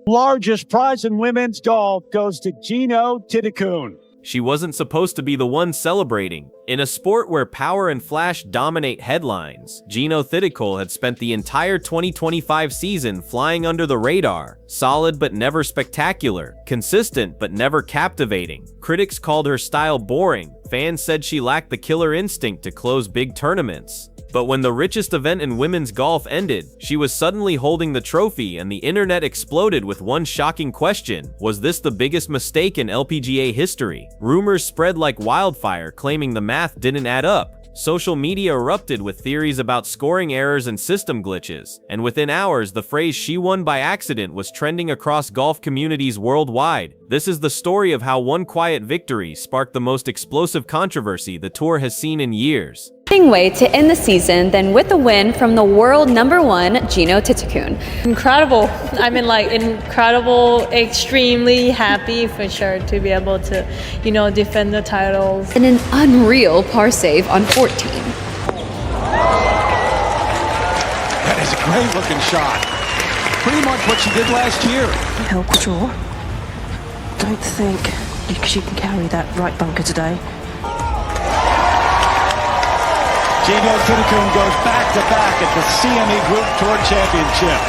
Largest prize in women's golf goes to Jeeno Thitikul. She wasn't supposed to be the one celebrating. In a sport where power and flash dominate headlines, Jeeno Thitikul had spent the entire 2025 season flying under the radar. Solid but never spectacular, consistent but never captivating. Critics called her style boring. Fans said she lacked the killer instinct to close big tournaments. But when the richest event in women's golf ended, she was suddenly holding the trophy and the internet exploded with one shocking question: was this the biggest mistake in LPGA history? Rumors spread like wildfire claiming the math didn't add up. Social media erupted with theories about scoring errors and system glitches, and within hours the phrase "she won by accident" was trending across golf communities worldwide. This is the story of how one quiet victory sparked the most explosive controversy the tour has seen in years. Way to end the season than with a win from the world #1 Jeeno Thitikul. Incredible. I mean, like, incredible, extremely happy for sure to be able to, defend the titles. And an unreal par save on 14. That is a great looking shot. Pretty much what she did last year. Help draw. Don't think she can carry that right bunker today. Jeeno Thitikul goes back-to-back at the CME Tour Championship,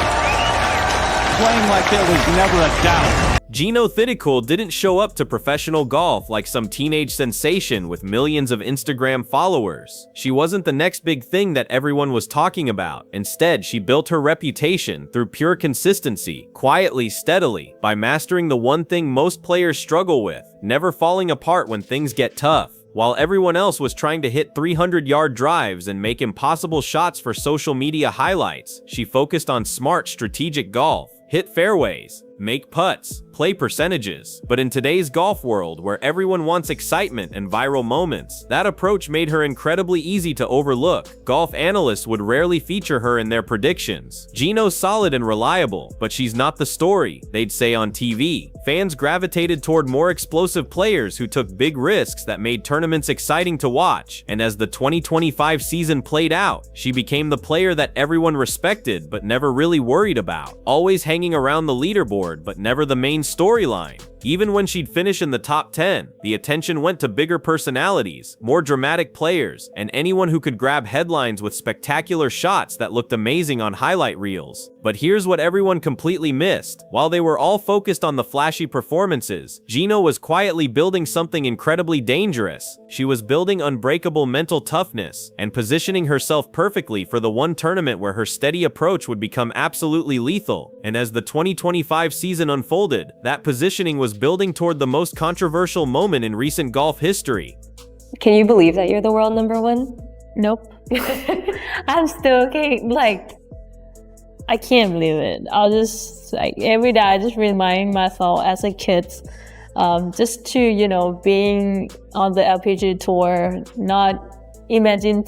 playing like there was never a doubt. Jeeno Thitikul didn't show up to professional golf like some teenage sensation with millions of Instagram followers. She wasn't the next big thing that everyone was talking about. Instead, she built her reputation through pure consistency, quietly, steadily, by mastering the one thing most players struggle with: never falling apart when things get tough. While everyone else was trying to hit 300-yard drives and make impossible shots for social media highlights, she focused on smart, strategic golf. Hit fairways, make putts, play percentages. But in today's golf world, where everyone wants excitement and viral moments, that approach made her incredibly easy to overlook. Golf analysts would rarely feature her in their predictions. Jeeno's solid and reliable, but she's not the story, they'd say on TV. Fans gravitated toward more explosive players who took big risks that made tournaments exciting to watch. And as the 2025 season played out, she became the player that everyone respected but never really worried about. Always hanging around the leaderboard, but never the main storyline. Even when she'd finish in the top 10, the attention went to bigger personalities, more dramatic players, and anyone who could grab headlines with spectacular shots that looked amazing on highlight reels. But here's what everyone completely missed. While they were all focused on the flashy performances, Jeeno was quietly building something incredibly dangerous. She was building unbreakable mental toughness and positioning herself perfectly for the one tournament where her steady approach would become absolutely lethal. And as the 2025 season unfolded, that positioning was building toward the most controversial moment in recent golf history. Can you believe that you're the world #1? Nope. I'm still okay. I can't believe it. I'll just, every day I just remind myself as a kid, just to, being on the LPGA tour, not imagine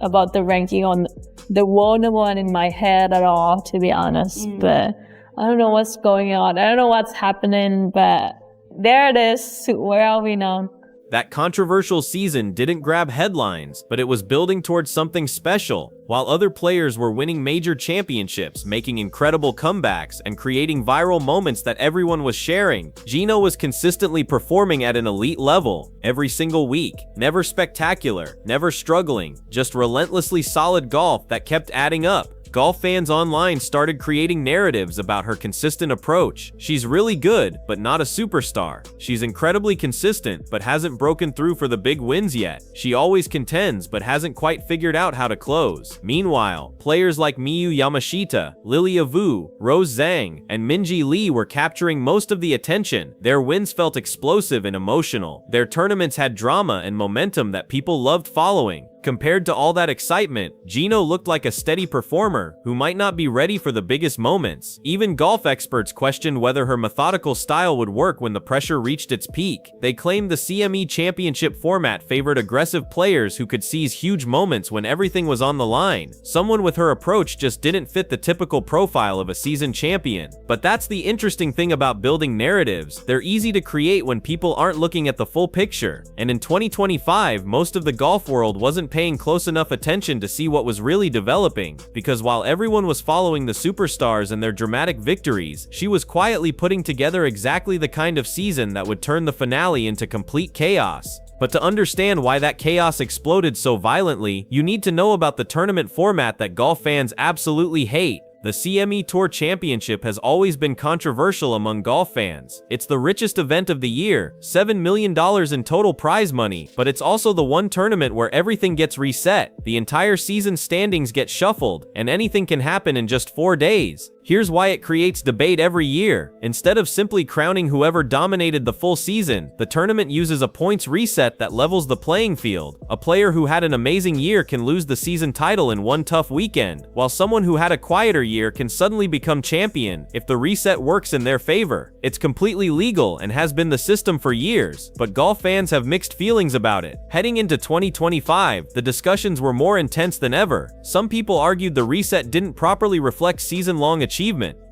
about the ranking on the world #1 in my head at all, to be honest. But I don't know what's going on. I don't know what's happening, but there it is. Where are we now? That controversial season didn't grab headlines, but it was building towards something special. While other players were winning major championships, making incredible comebacks, and creating viral moments that everyone was sharing, Jeeno was consistently performing at an elite level every single week. Never spectacular, never struggling, just relentlessly solid golf that kept adding up. Golf fans online started creating narratives about her consistent approach. She's really good, but not a superstar. She's incredibly consistent, but hasn't broken through for the big wins yet. She always contends, but hasn't quite figured out how to close. Meanwhile, players like Miyu Yamashita, Lilia Vu, Rose Zhang, and Minji Lee were capturing most of the attention. Their wins felt explosive and emotional. Their tournaments had drama and momentum that people loved following. Compared to all that excitement, Jeeno looked like a steady performer who might not be ready for the biggest moments. Even golf experts questioned whether her methodical style would work when the pressure reached its peak. They claimed the CME Championship format favored aggressive players who could seize huge moments when everything was on the line. Someone with her approach just didn't fit the typical profile of a seasoned champion. But that's the interesting thing about building narratives. They're easy to create when people aren't looking at the full picture. And in 2025, most of the golf world wasn't paying close enough attention to see what was really developing, because while everyone was following the superstars and their dramatic victories, she was quietly putting together exactly the kind of season that would turn the finale into complete chaos. But to understand why that chaos exploded so violently, you need to know about the tournament format that golf fans absolutely hate. The CME Tour Championship has always been controversial among golf fans. It's the richest event of the year, $7 million in total prize money, but it's also the one tournament where everything gets reset, the entire season standings get shuffled, and anything can happen in just 4 days. Here's why it creates debate every year. Instead of simply crowning whoever dominated the full season, the tournament uses a points reset that levels the playing field. A player who had an amazing year can lose the season title in one tough weekend, while someone who had a quieter year can suddenly become champion if the reset works in their favor. It's completely legal and has been the system for years, but golf fans have mixed feelings about it. Heading into 2025, the discussions were more intense than ever. Some people argued the reset didn't properly reflect season-long achievement.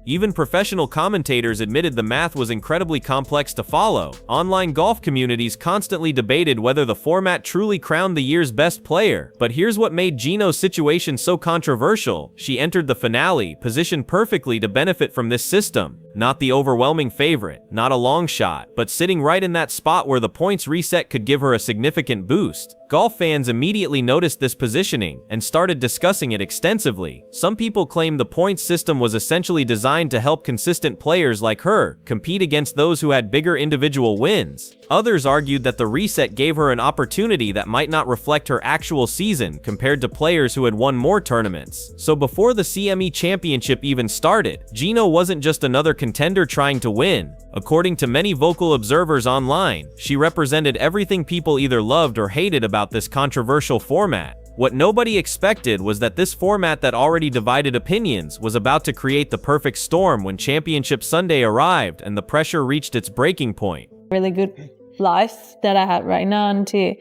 Even professional commentators admitted the math was incredibly complex to follow. Online golf communities constantly debated whether the format truly crowned the year's best player. But here's what made Jeeno's situation so controversial. She entered the finale, positioned perfectly to benefit from this system. Not the overwhelming favorite, not a long shot, but sitting right in that spot where the points reset could give her a significant boost. Golf fans immediately noticed this positioning and started discussing it extensively. Some people claimed the points system was essentially designed to help consistent players like her compete against those who had bigger individual wins. Others argued that the reset gave her an opportunity that might not reflect her actual season compared to players who had won more tournaments. So before the CME Championship even started, Jeeno wasn't just another contender trying to win. According to many vocal observers online, she represented everything people either loved or hated about this controversial format. What nobody expected was that this format that already divided opinions was about to create the perfect storm when Championship Sunday arrived and the pressure reached its breaking point. Really good life that I have right now, and to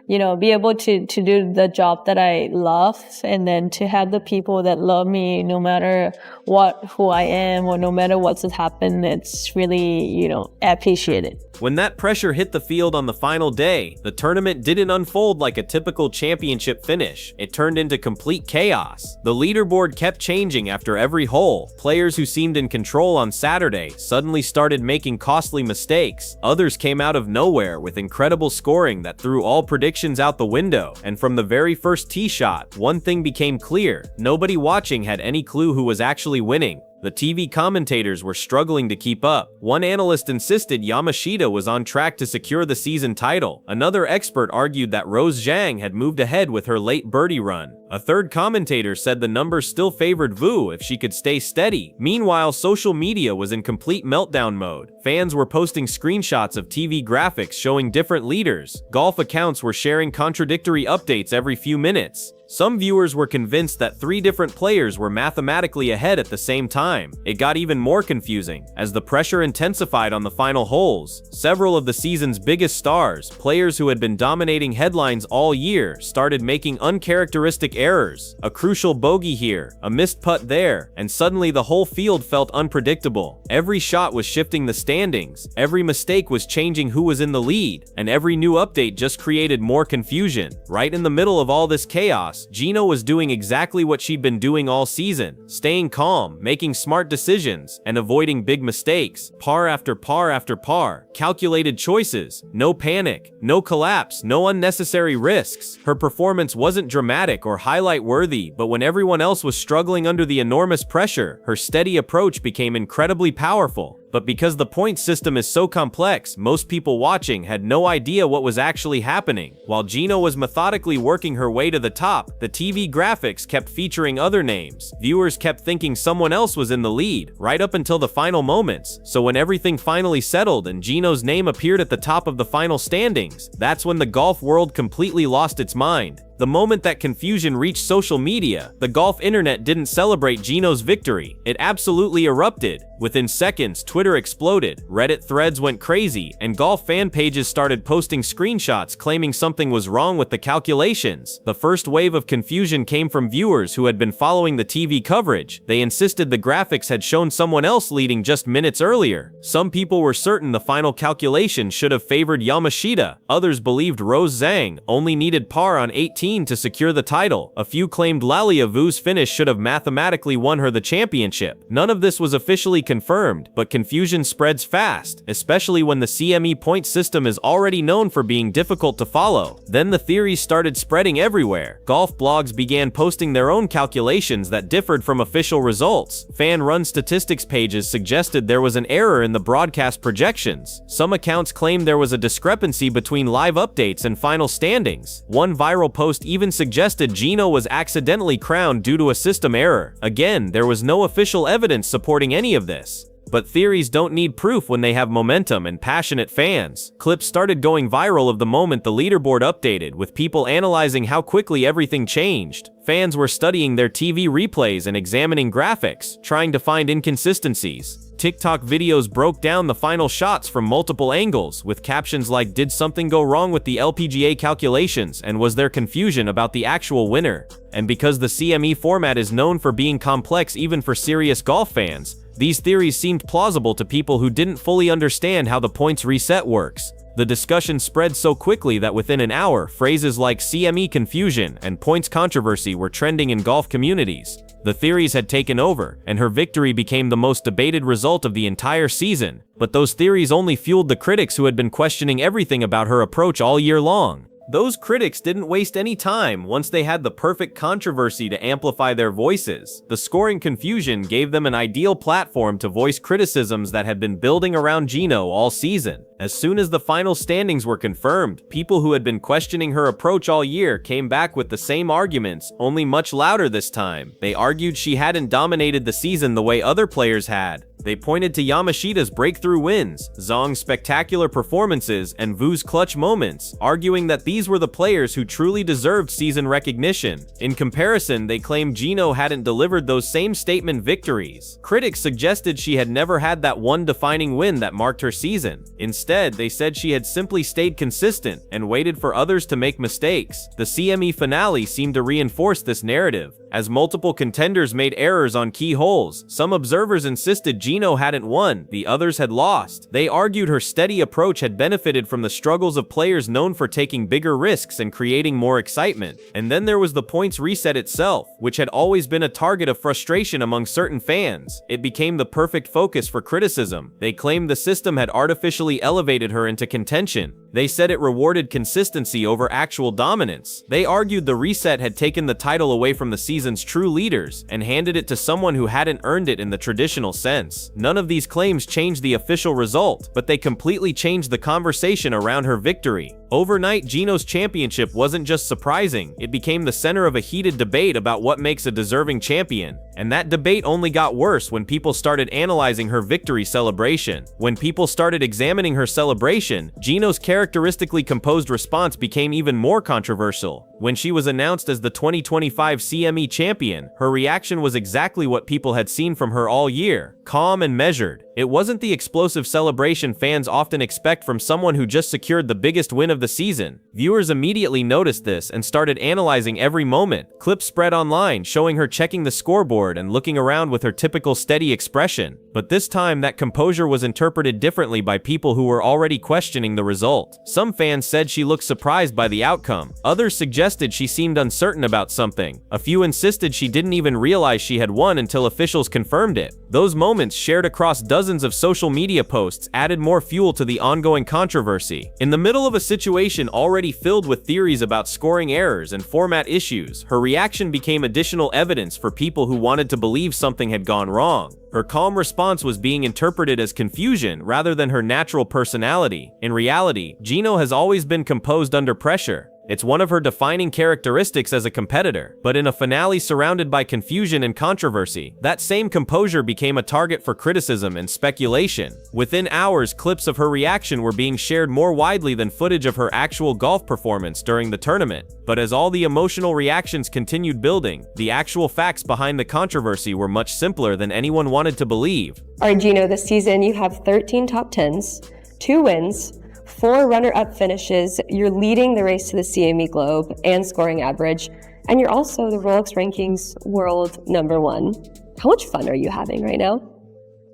be able to do the job that I love, and then to have the people that love me no matter who I am or no matter what's happened. It's really appreciated. When that pressure hit the field on the final day, the tournament didn't unfold like a typical championship finish. It turned into complete chaos. The leaderboard kept changing after every hole. Players who seemed in control on Saturday suddenly started making costly mistakes. Others came out of nowhere with incredible scoring that threw all predictions out the window. And from the very first tee shot, one thing became clear. Nobody watching had any clue who was actually winning. The TV commentators were struggling to keep up. One analyst insisted Yamashita was on track to secure the season title. Another expert argued that Rose Zhang had moved ahead with her late birdie run. A third commentator said the numbers still favored Vu if she could stay steady. Meanwhile, social media was in complete meltdown mode. Fans were posting screenshots of TV graphics showing different leaders. Golf accounts were sharing contradictory updates every few minutes. Some viewers were convinced that 3 different players were mathematically ahead at the same time. It got even more confusing. As the pressure intensified on the final holes, several of the season's biggest stars, players who had been dominating headlines all year, started making uncharacteristic errors. A crucial bogey here, a missed putt there, and suddenly the whole field felt unpredictable. Every shot was shifting the standings, every mistake was changing who was in the lead, and every new update just created more confusion. Right in the middle of all this chaos, Jeeno was doing exactly what she'd been doing all season, staying calm, making smart decisions, and avoiding big mistakes. Par after par after par, calculated choices, no panic, no collapse, no unnecessary risks. Her performance wasn't dramatic or highlight-worthy, but when everyone else was struggling under the enormous pressure, her steady approach became incredibly powerful. But because the points system is so complex, most people watching had no idea what was actually happening. While Jeeno was methodically working her way to the top, the TV graphics kept featuring other names. Viewers kept thinking someone else was in the lead, right up until the final moments. So when everything finally settled and Jeeno's name appeared at the top of the final standings, that's when the golf world completely lost its mind. The moment that confusion reached social media, the golf internet didn't celebrate Jeeno's victory. It absolutely erupted. Within seconds, Twitter exploded, Reddit threads went crazy, and golf fan pages started posting screenshots claiming something was wrong with the calculations. The first wave of confusion came from viewers who had been following the TV coverage. They insisted the graphics had shown someone else leading just minutes earlier. Some people were certain the final calculation should have favored Yamashita. Others believed Rose Zhang only needed par on 18 13 to secure the title. A few claimed Lalia Vu's finish should have mathematically won her the championship. None of this was officially confirmed, but confusion spreads fast, especially when the CME point system is already known for being difficult to follow. Then the theories started spreading everywhere. Golf blogs began posting their own calculations that differed from official results. Fan-run statistics pages suggested there was an error in the broadcast projections. Some accounts claimed there was a discrepancy between live updates and final standings. One viral post even suggested Jeeno was accidentally crowned due to a system error. Again, there was no official evidence supporting any of this. But theories don't need proof when they have momentum and passionate fans. Clips started going viral of the moment the leaderboard updated, with people analyzing how quickly everything changed. Fans were studying their TV replays and examining graphics, trying to find inconsistencies. TikTok videos broke down the final shots from multiple angles, with captions like "Did something go wrong with the LPGA calculations, and was there confusion about the actual winner?" And because the CME format is known for being complex even for serious golf fans, these theories seemed plausible to people who didn't fully understand how the points reset works. The discussion spread so quickly that within an hour, phrases like CME confusion and points controversy were trending in golf communities. The theories had taken over, and her victory became the most debated result of the entire season. But those theories only fueled the critics who had been questioning everything about her approach all year long. Those critics didn't waste any time once they had the perfect controversy to amplify their voices. The scoring confusion gave them an ideal platform to voice criticisms that had been building around Jeeno all season. As soon as the final standings were confirmed, people who had been questioning her approach all year came back with the same arguments, only much louder this time. They argued she hadn't dominated the season the way other players had. They pointed to Yamashita's breakthrough wins, Zong's spectacular performances, and Vu's clutch moments, arguing that these were the players who truly deserved season recognition. In comparison, they claimed Jeeno hadn't delivered those same statement victories. Critics suggested she had never had that one defining win that marked her season. Instead, they said she had simply stayed consistent and waited for others to make mistakes. The CME finale seemed to reinforce this narrative. As multiple contenders made errors on key holes, some observers insisted Jeeno hadn't won, the others had lost. They argued her steady approach had benefited from the struggles of players known for taking bigger risks and creating more excitement. And then there was the points reset itself, which had always been a target of frustration among certain fans. It became the perfect focus for criticism. They claimed the system had artificially elevated her into contention. They said it rewarded consistency over actual dominance. They argued the reset had taken the title away from the season's true leaders and handed it to someone who hadn't earned it in the traditional sense. None of these claims changed the official result, but they completely changed the conversation around her victory. Overnight, Jeeno's championship wasn't just surprising, it became the center of a heated debate about what makes a deserving champion. And that debate only got worse when people started analyzing her victory celebration. When people started examining her celebration, Jeeno's characteristically composed response became even more controversial. When she was announced as the 2025 CME champion, her reaction was exactly what people had seen from her all year: calm and measured. It wasn't the explosive celebration fans often expect from someone who just secured the biggest win of the season. Viewers immediately noticed this and started analyzing every moment. Clips spread online showing her checking the scoreboard and looking around with her typical steady expression. But this time, that composure was interpreted differently by people who were already questioning the result. Some fans said she looked surprised by the outcome. Others suggested she seemed uncertain about something. A few insisted she didn't even realize she had won until officials confirmed it. Those moments, shared across dozens of social media posts, added more fuel to the ongoing controversy. In the middle of a situation already filled with theories about scoring errors and format issues, her reaction became additional evidence for people who wanted to believe something had gone wrong. Her calm response was being interpreted as confusion rather than her natural personality. In reality, Jeeno has always been composed under pressure. It's one of her defining characteristics as a competitor. But in a finale surrounded by confusion and controversy, that same composure became a target for criticism and speculation. Within hours, clips of her reaction were being shared more widely than footage of her actual golf performance during the tournament. But as all the emotional reactions continued building, the actual facts behind the controversy were much simpler than anyone wanted to believe. All right, Jeeno, this season you have 13 top 10s, 2 wins, 4 runner-up finishes, you're leading the race to the CME Globe and scoring average, and you're also the Rolex Rankings World #1. How much fun are you having right now?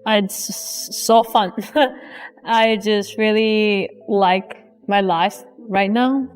It's so fun. I just really like my life right now.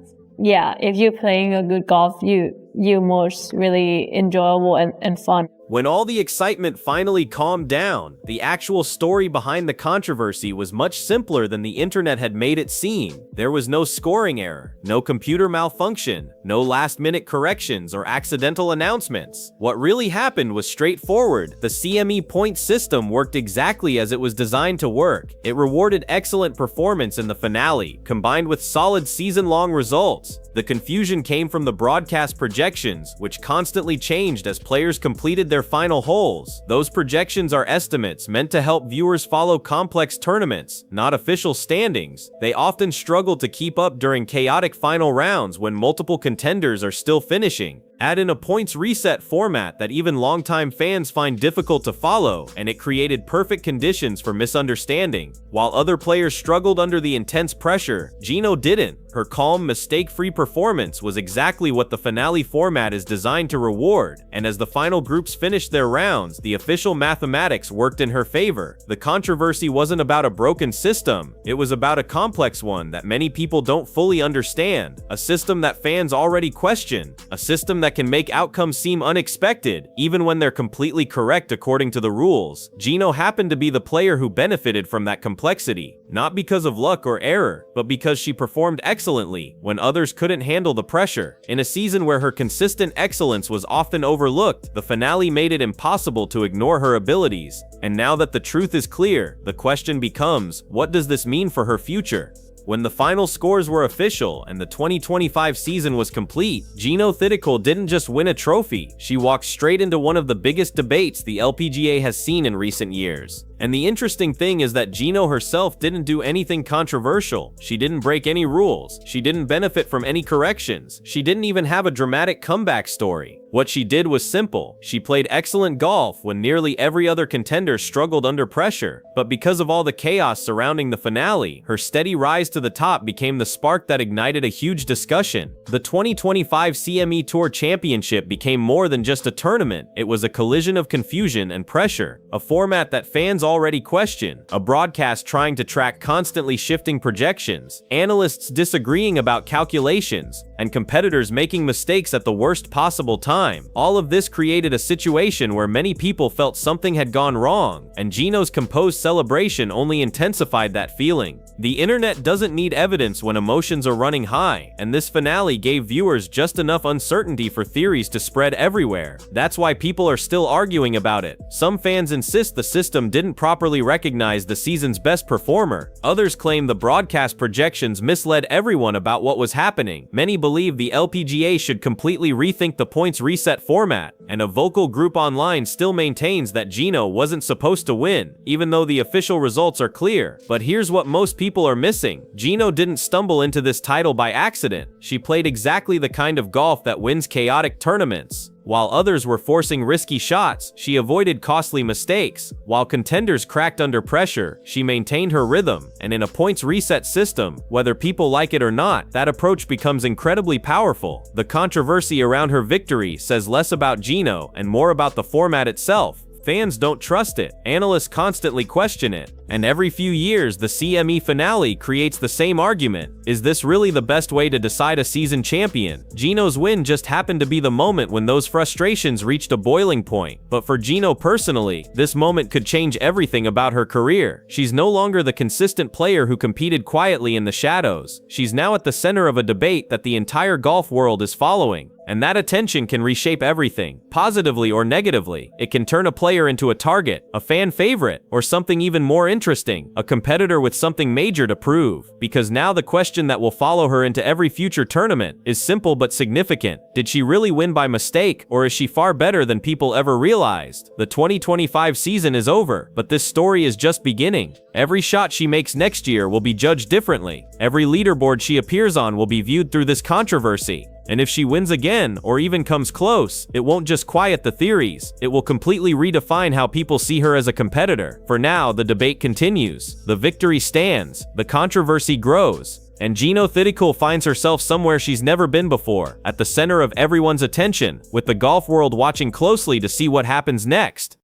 yeah, if you're playing a good golf, you most really enjoyable and fun. When all the excitement finally calmed down, the actual story behind the controversy was much simpler than the internet had made it seem. There was no scoring error, no computer malfunction, no last-minute corrections or accidental announcements. What really happened was straightforward. The CME points system worked exactly as it was designed to work. It rewarded excellent performance in the finale, combined with solid season-long results. The confusion came from the broadcast projections, which constantly changed as players completed their final holes. Those projections are estimates meant to help viewers follow complex tournaments, not official standings. They often struggle to keep up during chaotic final rounds when multiple contenders are still finishing. Add in a points reset format that even longtime fans find difficult to follow, and it created perfect conditions for misunderstanding. While other players struggled under the intense pressure, Jeeno didn't. Her calm, mistake-free performance was exactly what the finale format is designed to reward, and as the final groups finished their rounds, the official mathematics worked in her favor. The controversy wasn't about a broken system, it was about a complex one that many people don't fully understand, a system that fans already question, a system that can make outcomes seem unexpected, even when they're completely correct according to the rules. Jeeno happened to be the player who benefited from that complexity, not because of luck or error, but because she performed excellently when others couldn't handle the pressure. In a season where her consistent excellence was often overlooked, the finale made it impossible to ignore her abilities. And now that the truth is clear, the question becomes, what does this mean for her future? When the final scores were official and the 2025 season was complete, Jeeno Thitikul didn't just win a trophy, she walked straight into one of the biggest debates the LPGA has seen in recent years. And the interesting thing is that Jeeno herself didn't do anything controversial. She didn't break any rules. She didn't benefit from any corrections. She didn't even have a dramatic comeback story. What she did was simple. She played excellent golf when nearly every other contender struggled under pressure. But because of all the chaos surrounding the finale, her steady rise to the top became the spark that ignited a huge discussion. The 2025 CME Tour Championship became more than just a tournament. It was a collision of confusion and pressure, a format that fans already question, a broadcast trying to track constantly shifting projections, analysts disagreeing about calculations, and competitors making mistakes at the worst possible time. All of this created a situation where many people felt something had gone wrong, and Jeeno's composed celebration only intensified that feeling. The internet doesn't need evidence when emotions are running high, and this finale gave viewers just enough uncertainty for theories to spread everywhere. That's why people are still arguing about it. Some fans insist the system didn't properly recognize the season's best performer. Others claim the broadcast projections misled everyone about what was happening. Many believe the LPGA should completely rethink the points reset format, and a vocal group online still maintains that Jeeno wasn't supposed to win, even though the official results are clear. But here's what most people are missing. Jeeno didn't stumble into this title by accident. She played exactly the kind of golf that wins chaotic tournaments. While others were forcing risky shots, she avoided costly mistakes. While contenders cracked under pressure, she maintained her rhythm, and in a points reset system, whether people like it or not, that approach becomes incredibly powerful. The controversy around her victory says less about Jeeno and more about the format itself. Fans don't trust it, analysts constantly question it, and every few years the CME finale creates the same argument. Is this really the best way to decide a season champion? Jeeno's win just happened to be the moment when those frustrations reached a boiling point. But for Jeeno personally, this moment could change everything about her career. She's no longer the consistent player who competed quietly in the shadows. She's now at the center of a debate that the entire golf world is following. And that attention can reshape everything, positively or negatively. It can turn a player into a target, a fan favorite, or something even more interesting, a competitor with something major to prove. Because now the question that will follow her into every future tournament is simple but significant. Did she really win by mistake, or is she far better than people ever realized? The 2025 season is over, but this story is just beginning. Every shot she makes next year will be judged differently. Every leaderboard she appears on will be viewed through this controversy. And if she wins again, or even comes close, it won't just quiet the theories, it will completely redefine how people see her as a competitor. For now, the debate continues, the victory stands, the controversy grows, and Jeeno Thitikul finds herself somewhere she's never been before, at the center of everyone's attention, with the golf world watching closely to see what happens next.